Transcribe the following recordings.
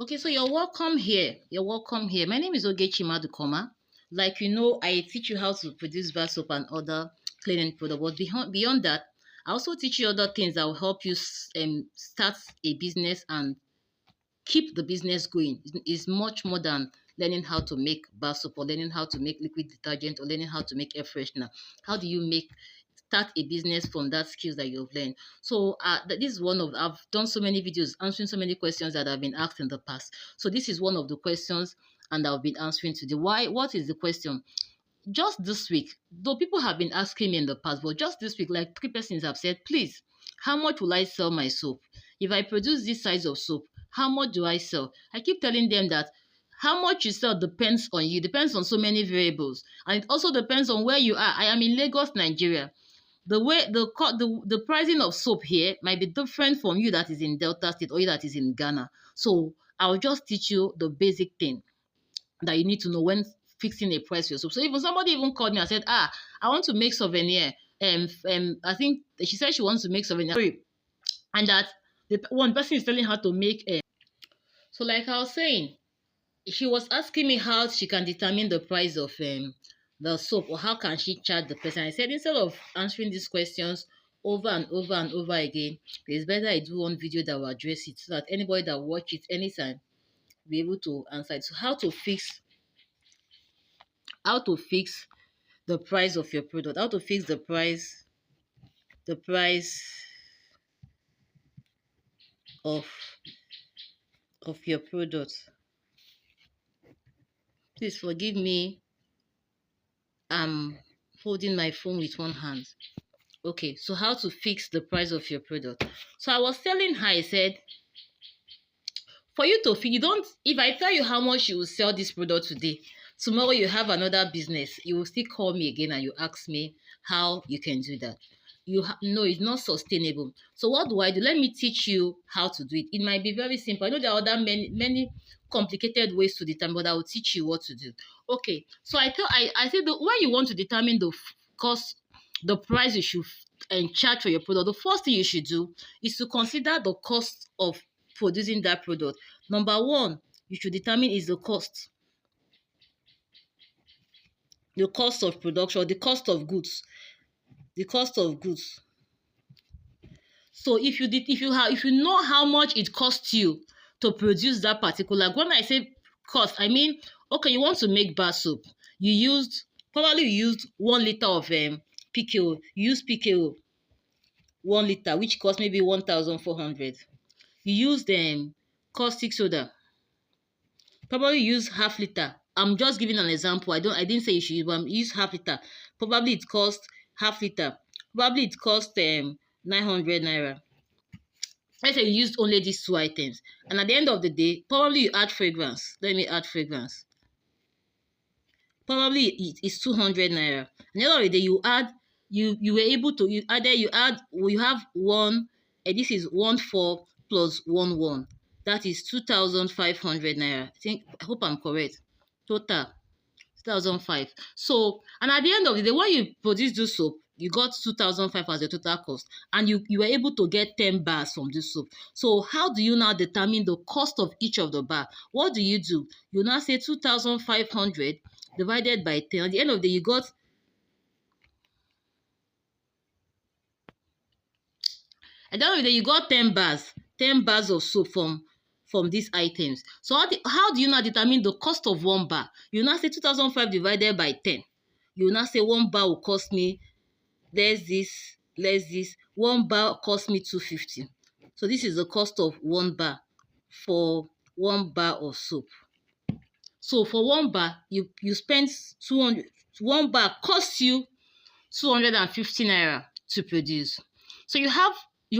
Okay, so you're welcome here. You're welcome here. My name is Ogechi Madukoma. Like you know, I teach you how to produce bar soap and other cleaning products. But beyond that, I also teach you other things that will help you start a business and keep the business going. It's much more than learning how to make bar soap or learning how to make liquid detergent or learning how to make air freshener. How do you start a business from that skills that you've learned? So this is one of, I've done so many videos answering so many questions that have been asked in the past. So this is one of the questions and I've been answering today. What is the question? Just this week, though people have been asking me in the past, but just this week, like 3 persons have said, please, how much will I sell my soap? If I produce this size of soap, how much do I sell? I keep telling them that how much you sell depends on you, depends on so many variables. And it also depends on where you are. I am in Lagos, Nigeria. The way the pricing of soap here might be different from you that is in Delta State or you that is in Ghana. So I'll just teach you the basic thing that you need to know when fixing a price for your soap. So even somebody even called me and said, I want to make souvenir. I think she said she wants to make souvenir. And that the one person is telling her to make so like I was saying, she was asking me how she can determine the price of the soap or how can she charge the person. I said instead of answering these questions over and over and over again, it's better I do one video that will address it so that anybody that watch it anytime will be able to answer it. So how to fix the price of your product, how to fix the price of your product. Please forgive me, I'm holding my phone with one hand. Okay, so how to fix the price of your product. So I was telling her, I said, for you to feel, you don't, if I tell you how much you will sell this product today, tomorrow you have another business, you will still call me again and you ask me how you can do that. No, it's not sustainable. So what do I do? Let me teach you how to do it. It might be very simple. I know there are other many complicated ways to determine, but I will teach you what to do. Okay, so I said when you want to determine the cost, the price you should charge for your product, the first thing you should do is to consider the cost of producing that product. Number one, you should determine is the cost of production, the cost of goods, the cost of goods. So if you know how much it costs you to produce that particular, when I say cost, I mean, okay, you want to make bar soap, probably you used 1 liter of PKO, you use PKO 1 liter, which costs maybe 1,400. You used caustic soda, probably use half liter. I'm just giving an example. I didn't say you should use half liter. Probably it costs half liter. Probably it costs 900 naira. Let's say you used only these 2 items. And at the end of the day, probably you add fragrance. Let me add fragrance. Probably it's 200 naira. At the end of the day, you were able to, you have one, and this is 1,4 plus 1,1. That is 2,500 naira. I hope I'm correct. Total 2,005. So, and at the end of the day, when you produce this soap, you got 2,005 as the total cost, and you were able to get 10 bars from this soap. So, how do you now determine the cost of each of the bar? What do? You now say 2,500 divided by 10. At the end of the day, you got 10 bars. 10 bars of soap from these items. So how do you now determine the cost of 1 bar? You now say 2,005 divided by 10. You now say 1 bar will cost me, less this, 1 bar cost me 250. So this is the cost of 1 bar for 1 bar of soap. So for 1 bar, you spend 200. 1 bar costs you 250 naira to produce. So you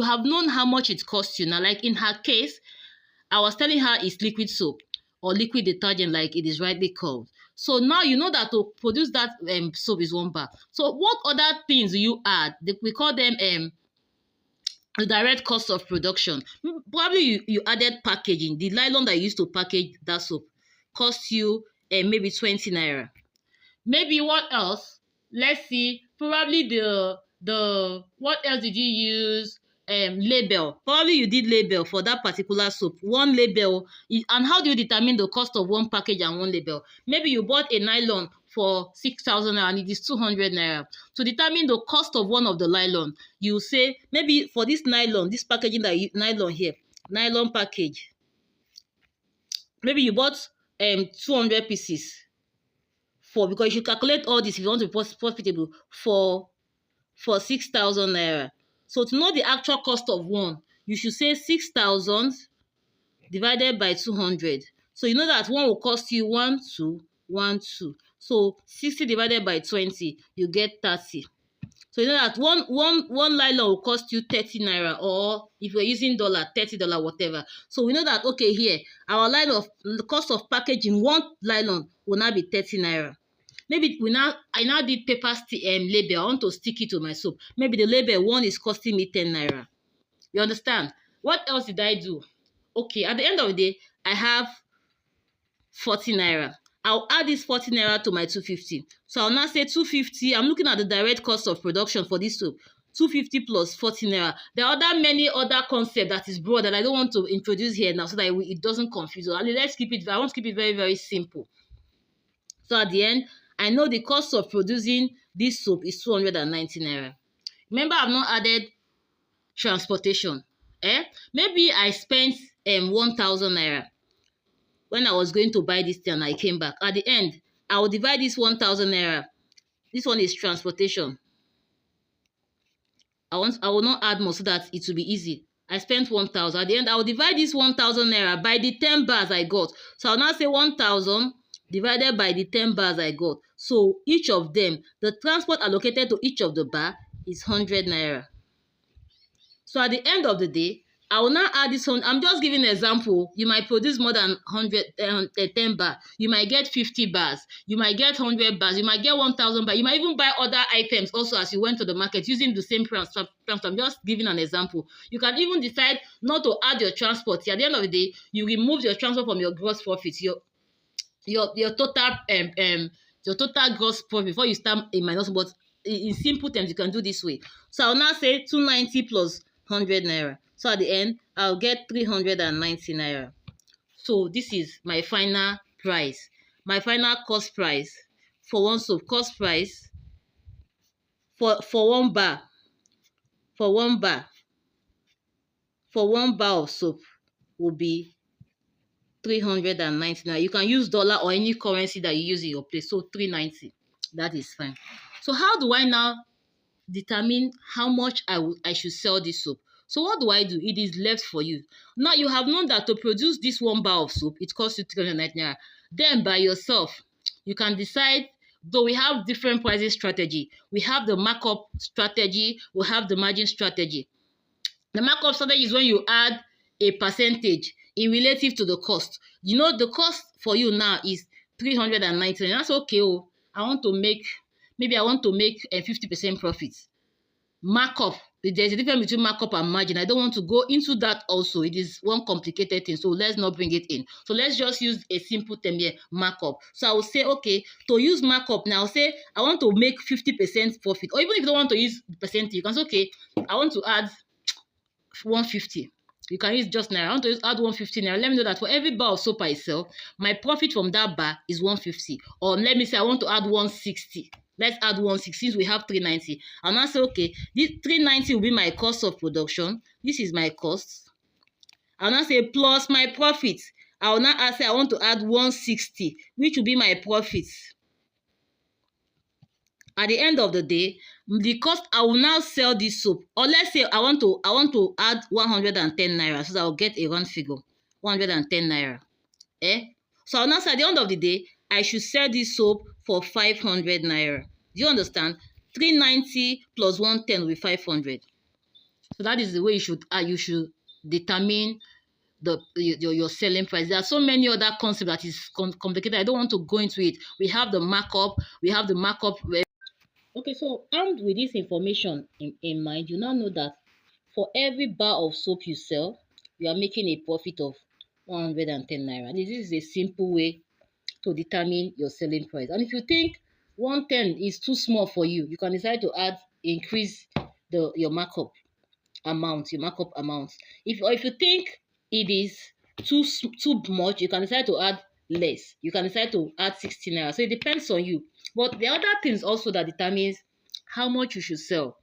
have known how much it costs you. Now, like in her case, I was telling her it's liquid soap or liquid detergent, like it is rightly called. So now you know that to produce that soap is 1 bar. So what other things do you add? We call them the direct cost of production. Probably you added packaging. The nylon that you used to package that soap cost you maybe 20 naira. Maybe what else? Let's see. Probably the what else did you use? label. Probably you did label for that particular soap. One label. And how do you determine the cost of one package and one label? Maybe you bought a nylon for 6,000 naira and it is 200 naira. To determine the cost of one of the nylon, you say maybe for this nylon, this packaging nylon here, nylon package, maybe you bought 200 pieces because you should calculate all this if you want to be profitable for 6,000 naira. So to know the actual cost of one, you should say 6,000 divided by 200. So you know that one will cost you 1, 2, 1, 2. So 60 divided by 20, you get 30. So you know that one nylon will cost you 30 naira, or if you're using dollar, $30, whatever. So we know that, okay, here, our the cost of packaging one nylon will now be 30 naira. Maybe I now did paper label. I want to stick it to my soap. Maybe the label one is costing me 10 naira. You understand? What else did I do? Okay, at the end of the day, I have 40 naira. I'll add this 40 naira to my 250. So I'll now say 250. I'm looking at the direct cost of production for this soap. 250 plus 40 naira. There are many other concepts that is broad that I don't want to introduce here now so that it doesn't confuse you. Let's keep it. I want to keep it very, very simple. So at the end, I know the cost of producing this soap is 290 naira. Remember, I've not added transportation. Maybe I spent 1,000 naira when I was going to buy this thing and I came back. At the end, I will divide this 1,000 naira. This one is transportation. I will not add more so that it will be easy. I spent 1,000. At the end, I will divide this 1,000 naira by the 10 bars I got. So I'll now say 1,000 divided by the 10 bars I got. So each of them, the transport allocated to each of the bar is 100 naira. So at the end of the day, I will now add this one. I'm just giving an example. You might produce more than 10 bars. You might get 50 bars. You might get 100 bars. You might get 1,000 bars. You might even buy other items also as you went to the market using the same price. I'm just giving an example. You can even decide not to add your transport. At the end of the day, you remove your transport from your gross profit. Your total gross profit before you start a minus. But in simple terms, you can do this way. So I'll now say 290 plus 100 naira. So at the end, I'll get 390 naira. So this is my final price. My final cost price for one soap. Cost price for one bar. For one bar of soap will be 390 naira. You can use dollar or any currency that you use in your place. So 390. That is fine. So how do I now determine how much I should sell this soap? So what do? It is left for you. Now you have known that to produce this one bar of soap, it costs you 390 naira. Then by yourself, you can decide, though we have different pricing strategy. We have the markup strategy, we have the margin strategy. The markup strategy is when you add a percentage in relative to the cost. You know the cost for you now is 390. And that's okay. I want to make 50% profit. Markup, there's a difference between markup and margin. I don't want to go into that also. It is one complicated thing, so let's not bring it in. So let's just use a simple term here, markup. So I will say, okay, to use markup now, I'll say I want to make 50% profit. Or even if you don't want to use the percentage, you can say, okay, I want to add 150. You can use just naira. I want to add 150 naira. Let me know that for every bar of soap I sell, my profit from that bar is 150. Or let me say I want to add 160. Let's add 160 since we have 390. I'll now say, okay, this 390 will be my cost of production. This is my cost. I'll now say plus my profit. I'll now say I want to add 160, which will be my profit. At the end of the day, the cost I will now sell this soap. Or let's say I want to add 110 naira, so that I'll get a round figure, 110 naira. So I'll now say at the end of the day, I should sell this soap for 500 naira. Do you understand? 390 plus 110 will be 500. So that is the way you should determine your selling price. There are so many other concepts that is complicated. I don't want to go into it. We have the markup. Okay, so armed with this information in mind, you now know that for every bar of soap you sell, you are making a profit of 110 naira. This is a simple way to determine your selling price. And if you think 110 is too small for you, you can decide to increase your markup. amount, your markup amount. If you think it is too much, you can decide to add less. You can decide to add 16 naira. So it depends on you. But the other things also that determines how much you should sell.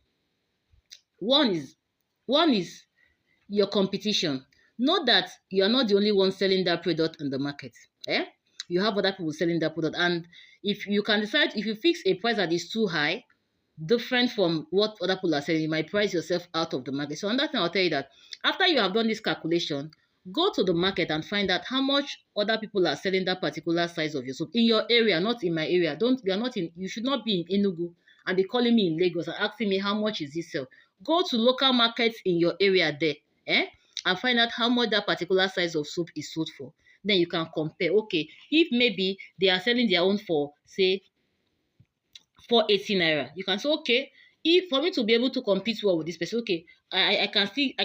One is your competition. Know that you are not the only one selling that product in the market. Eh? You have other people selling that product. And if you can decide, if you fix a price that is too high, different from what other people are selling, you might price yourself out of the market. So another thing I'll tell you that after you have done this calculation, go to the market and find out how much other people are selling that particular size of your soap in your area, not in my area. You should not be in Enugu and be calling me in Lagos and asking me how much is this sell. Go to local markets in your area there, and find out how much that particular size of soap is sold for. Then you can compare. Okay, if maybe they are selling their own for, say, 480 naira, you can say, okay, if for me to be able to compete well with this person, okay, I can see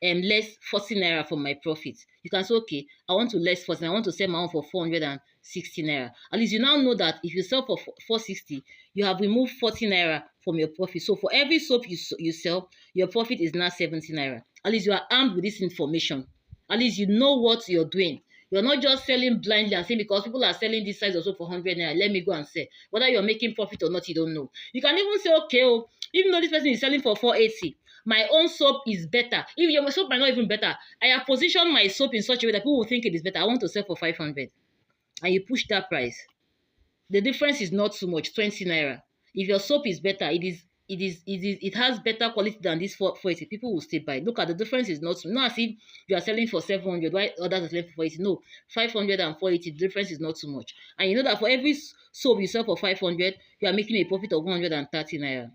less 40 naira for my profit. You can say, okay, I want to less 40, I want to sell my own for 460 naira. At least you now know that if you sell for 460, you have removed 40 naira from your profit. So for every soap you sell, your profit is now 70 naira. At least you are armed with this information. At least you know what you're doing. You're not just selling blindly and saying because people are selling this size of soap for 100 naira, let me go and sell. Whether you're making profit or not, you don't know. You can even say, okay, oh, even though this person is selling for 480, my own soap is better. If your soap might not even better, I have positioned my soap in such a way that people will think it is better. I want to sell for 500. And you push that price. The difference is not too much, 20 naira. If your soap is better, it has better quality than this 480. People will stay by. Look at the difference is not as if you are selling for 700 while others are selling for 480. No, 500 and 480, the difference is not too much. And you know that for every soap you sell for 500, you are making a profit of 130 naira.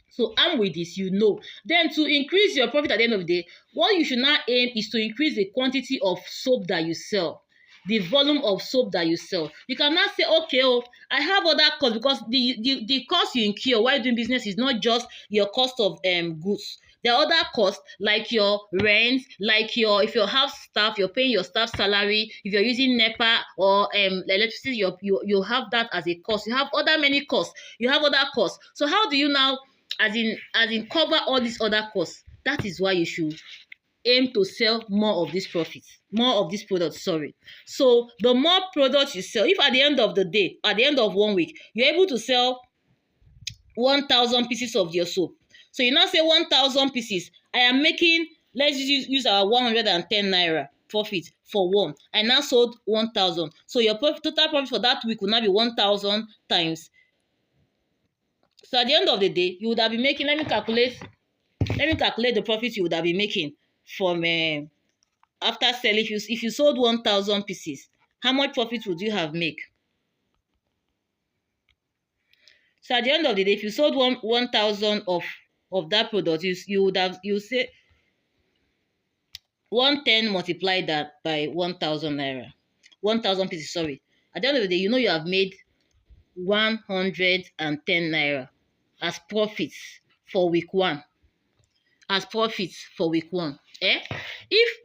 So armed with this, you know. Then to increase your profit at the end of the day, what you should now aim is to increase the quantity of soap that you sell, the volume of soap that you sell. You can now say, okay, oh, I have other costs, because the cost you incur while doing business is not just your cost of goods. There are other costs like your rent, like if you have staff, you're paying your staff salary. If you're using NEPA or electricity, you have that as a cost. You have other many costs. You have other costs. So how do you now as in cover all these other costs? That is why you should aim to sell more of this product, sorry. So the more products you sell, if at the end of the day, at the end of 1 week, you're able to sell 1,000 pieces of your soap, so you now say 1,000 pieces, I am making, let's use our 110 naira profit for one. I now sold 1,000. So your total profit for that week will now be 1,000 times. So at the end of the day, you would have been making, let me calculate the profit you would have been making from after selling. If you sold 1,000 pieces, how much profit would you have made? So at the end of the day, if you sold 1,000 of that product, you say 110 multiplied that by 1,000 naira, 1,000 pieces. Sorry. At the end of the day, you know you have made 110 naira as profits for week one. If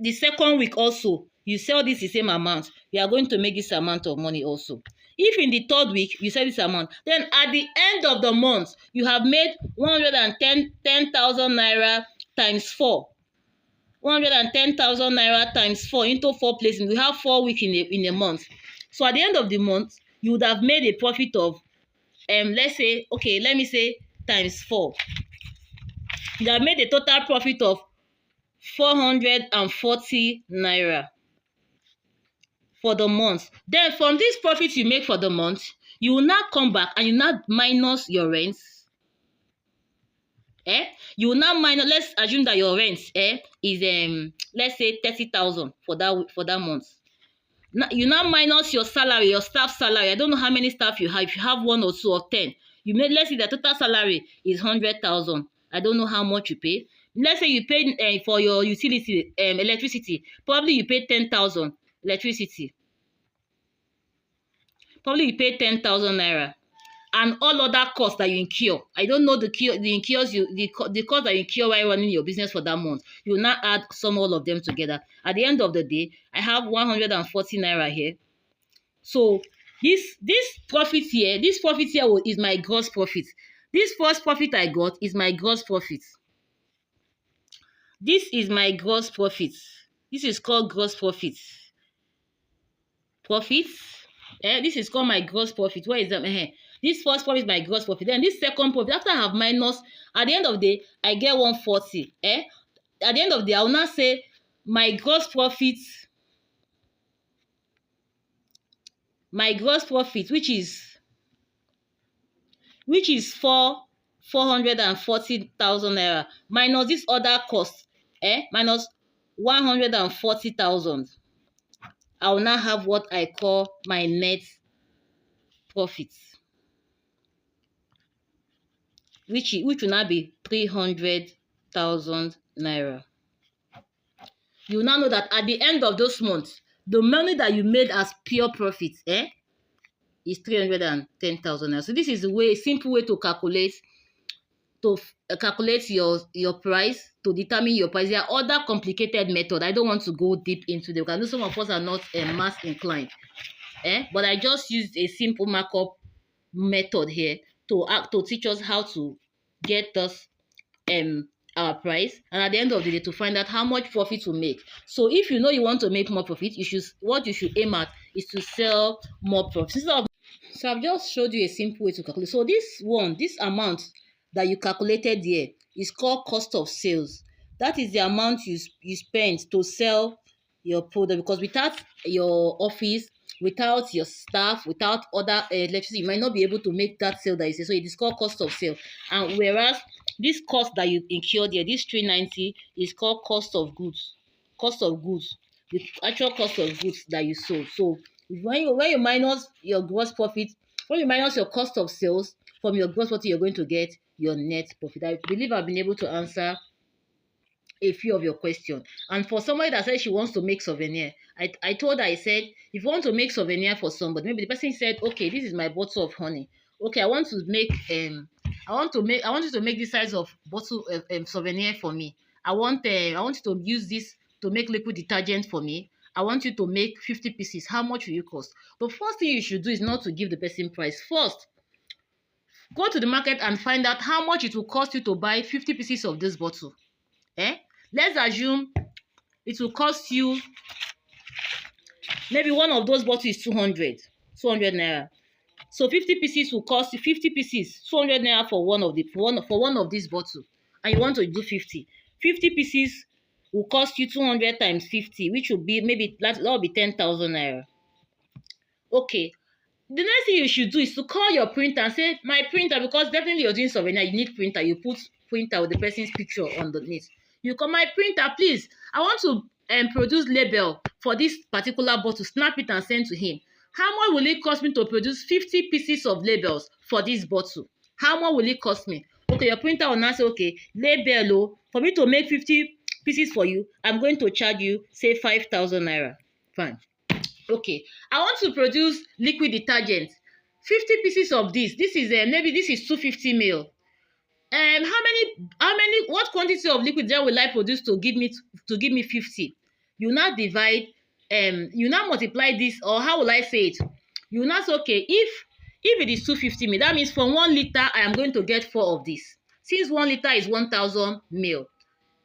the second week also you sell this the same amount, you are going to make this amount of money also. If in the third week you sell this amount, then at the end of the month you have made 10,000 naira times 4. 110,000 naira times 4 into 4 places. We have 4 weeks in a month. So at the end of the month, you would have made a profit of let me say times 4. You have made a total profit of 440 naira for the month. Then from this profit you make for the month, you will now come back and you now minus your rents. You will now minus, let's assume that your rent is let's say 30,000 for that month. Now you now minus your salary, your staff salary. I don't know how many staff you have. If you have 1 or 2 or 10, let's say the total salary is 100,000. I don't know how much you pay. Let's say you paid for your utility, electricity. Probably you paid 10,000 electricity. Probably you paid 10,000 naira, and all other costs that you incur. I don't know the cost that you incur while running your business for that month. You will now add all of them together. At the end of the day, I have 140 naira here. So this profit here is my gross profit. This first profit I got is my gross profit. This is my gross profit. This is called gross profit. Profit. This is called my gross profit. Where is that? This first profit is my gross profit. Then this second profit, after I have minus, at the end of the day, I get 140. At the end of the day, I will now say my gross profit, which is 440,000 naira minus this other cost, minus 140,000. I will now have what I call my net profit, which will now be 300,000 naira. You now know that at the end of those months, the money that you made as pure profit, is 310,000 naira. So this is a simple way to calculate your price, to determine your price. There are other complicated methods. I don't want to go deep into them because I know some of us are not math inclined. But I just used a simple markup method here to teach us how to get us our price, and at the end of the day to find out how much profit to make. So if you know you want to make more profit, what you should aim at is to sell more profit. So I've just showed you a simple way to calculate. So this amount that you calculated here is called cost of sales. That is the amount you spend to sell your product, because without your office, without your staff, without other electricity, you might not be able to make that sale that you say. So it is called cost of sale. And whereas this cost that you incurred here, this 390, is called cost of goods. Cost of goods, the actual cost of goods that you sold. So when you minus your gross profit, when you minus your cost of sales from your gross profit, you're going to get your net profit. I believe I've been able to answer a few of your questions. And for somebody that said she wants to make souvenir, I told her, I said, if you want to make souvenir for somebody, maybe the person said, okay, this is my bottle of honey. Okay, I want you to make this size of bottle souvenir for me. I want you to use this to make liquid detergent for me. I want you to make 50 pieces. How much will you cost? The first thing you should do is not to give the person price. First, go to the market and find out how much it will cost you to buy 50 pieces of this bottle. Let's assume it will cost you, maybe one of those bottles is 200 naira. So 50 pieces will cost you 50 pieces, 200 naira for one of this bottle. And you want to do 50 pieces will cost you 200 times 50, which will be maybe that will be 10,000 naira. Okay. The next thing you should do is to call your printer and say, my printer, because definitely you're doing souvenir, you need printer. You put printer with the person's picture underneath. You call, my printer, please, I want to produce label for this particular bottle. Snap it and send to him. How much will it cost me to produce 50 pieces of labels for this bottle? How much will it cost me? Okay, your printer will now say, okay, label, for me to make 50 pieces for you, I'm going to charge you, say, 5,000 naira. Fine. Okay, I want to produce liquid detergent. 50 pieces of this. This is maybe this is 250 ml. What quantity of liquid detergent will I produce to give me 50? You now divide, you now multiply this, or how will I say it? You now say, okay, if it is 250 ml, that means from 1 liter I am going to get 4 of this. Since 1 liter is 1,000 ml,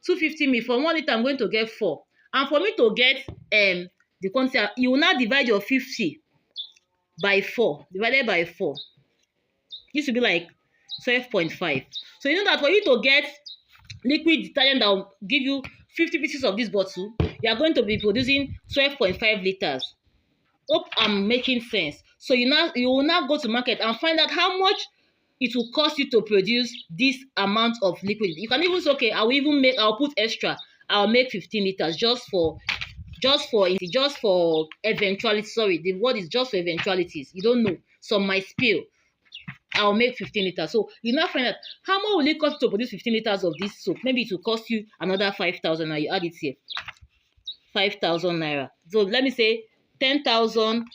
250 ml, from 1 liter I'm going to get 4. And for me to get the quantity, you will now divide your 50 by 4, divided by 4. This will be like 12.5. So you know that for you to get liquid detergent that will give you 50 pieces of this bottle, you are going to be producing 12.5 liters. Hope I'm making sense. So you will now go to market and find out how much it will cost you to produce this amount of liquid. You can even say, okay, I'll put extra. I'll make 15 liters just for eventuality. Sorry, the word is just for eventualities. You don't know. Some might spill. I'll make 15 liters. So you now find out how much will it cost to produce 15 liters of this soap. Maybe it will cost you another 5,000. Now you add it here. 5,000 naira. So let me say 10,000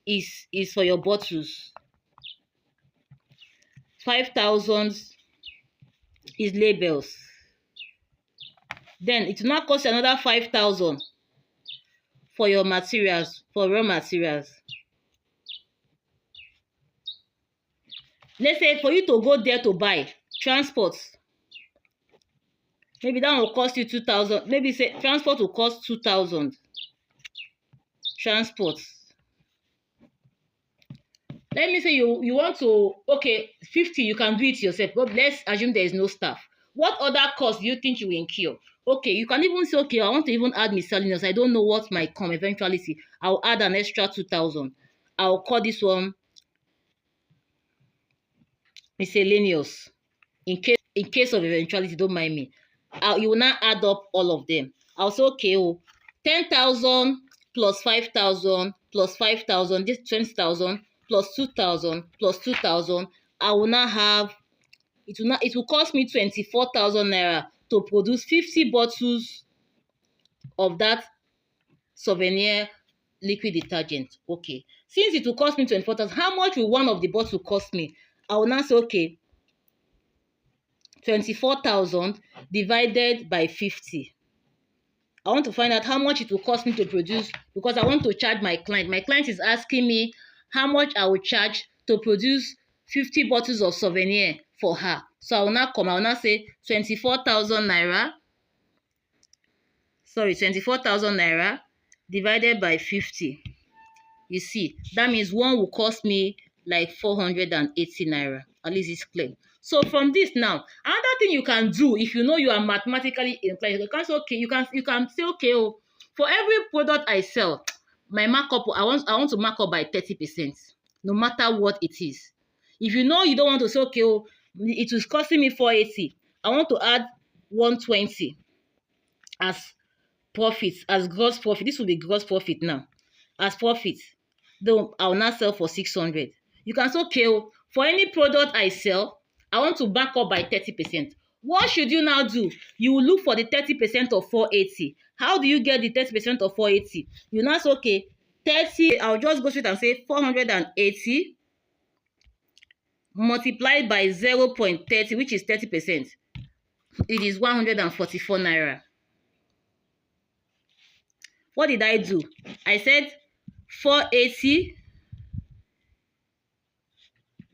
is for your bottles. 5,000 is labels. Then it will not cost another 5,000 for your materials, for raw materials. Let's say for you to go there to buy transport, Maybe that will cost you 2,000. Maybe say transport will cost 2,000. Transport. Let me say you want to, okay, 50, you can do it yourself, but let's assume there is no staff. What other cost do you think you will incur? Okay, you can even say, okay, I want to even add miscellaneous. I don't know what might come eventually. See, I'll add an extra 2,000. I'll call this one miscellaneous. In case of eventuality, don't mind me. You will now add up all of them. I'll say, okay, 10,000 plus 5,000 plus 5,000, this 20,000 plus 2,000 plus 2,000. I will now have, it will cost me 24,000 naira to produce 50 bottles of that souvenir liquid detergent. Okay. Since it will cost me 24,000, how much will one of the bottles cost me? I will now say, okay, 24,000 divided by 50. I want to find out how much it will cost me to produce, because I want to charge my client. My client is asking me how much I will charge to produce 50 bottles of souvenir for her. So I will now say 24,000 naira. Sorry, 24,000 naira divided by 50. You see, that means one will cost me like 480 naira. At least it's clear. So from this now, another thing you can do if you know you are mathematically inclined, you can say, okay, you can say, okay, for every product I sell, my markup, I want to mark up by 30%, no matter what it is. If you know you don't want to say, okay, it was costing me 480, I want to add 120 as profits, as gross profit. This will be gross profit now. As profit, though I'll not sell for 600. You can say, okay, for any product I sell, I want to back up by 30%. What should you now do? You will look for the 30% of 480. How do you get the 30% of 480? You now say, okay, 30, I'll just go straight and say 480 multiplied by 0.30, which is 30%. It is 144 naira. What did I do? I said 480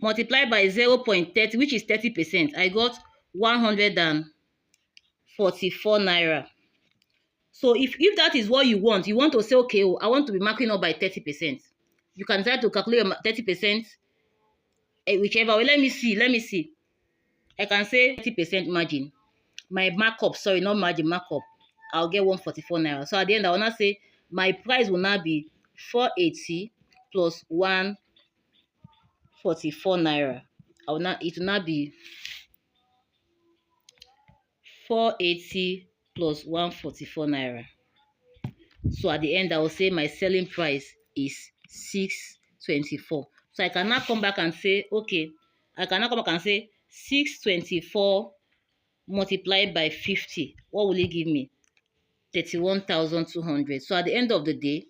multiplied by 0.30, which is 30%. I got 144 naira. So if that is what you want to say, okay, I want to be marking up by 30%. You can try to calculate your 30%, whichever way. Let me see. I can say 30% margin. My markup, sorry, not margin, markup. I'll get 144 naira. So at the end, I will not say my price will now be 480 plus 144 naira. It will not be 480 plus 144 naira. So at the end, I will say my selling price is 624. So I can now come back and say, okay, 624 multiplied by 50. What will it give me? 31,200. So at the end of the day,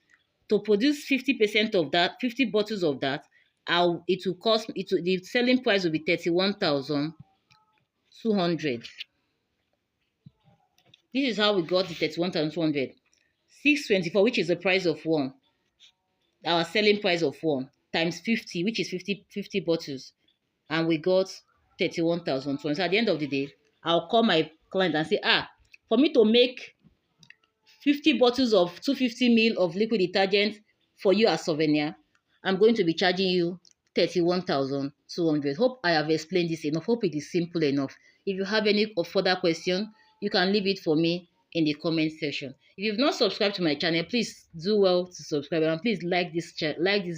to produce 50% of that, 50 bottles of that, the selling price will be 31,200. This is how we got the 31,200. 624, which is the price of one, our selling price of one, times 50, which is 50 bottles, and we got 31,200. So at the end of the day, I'll call my client and say, for me to make 50 bottles of 250 ml of liquid detergent for you as souvenir, I'm going to be charging you 31,200. Hope I have explained this enough. Hope it is simple enough. If you have any further question, you can leave it for me in the comment section. If you've not subscribed to my channel, please do well to subscribe, and please like this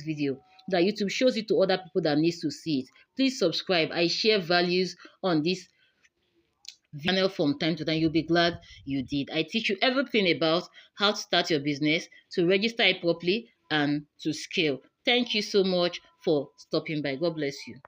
video so that YouTube shows it to other people that needs to see it. Please subscribe. I share values on this channel from time to time. You'll be glad you did. I teach you everything about how to start your business, to register it properly, and to scale. Thank you so much for stopping by. God bless you.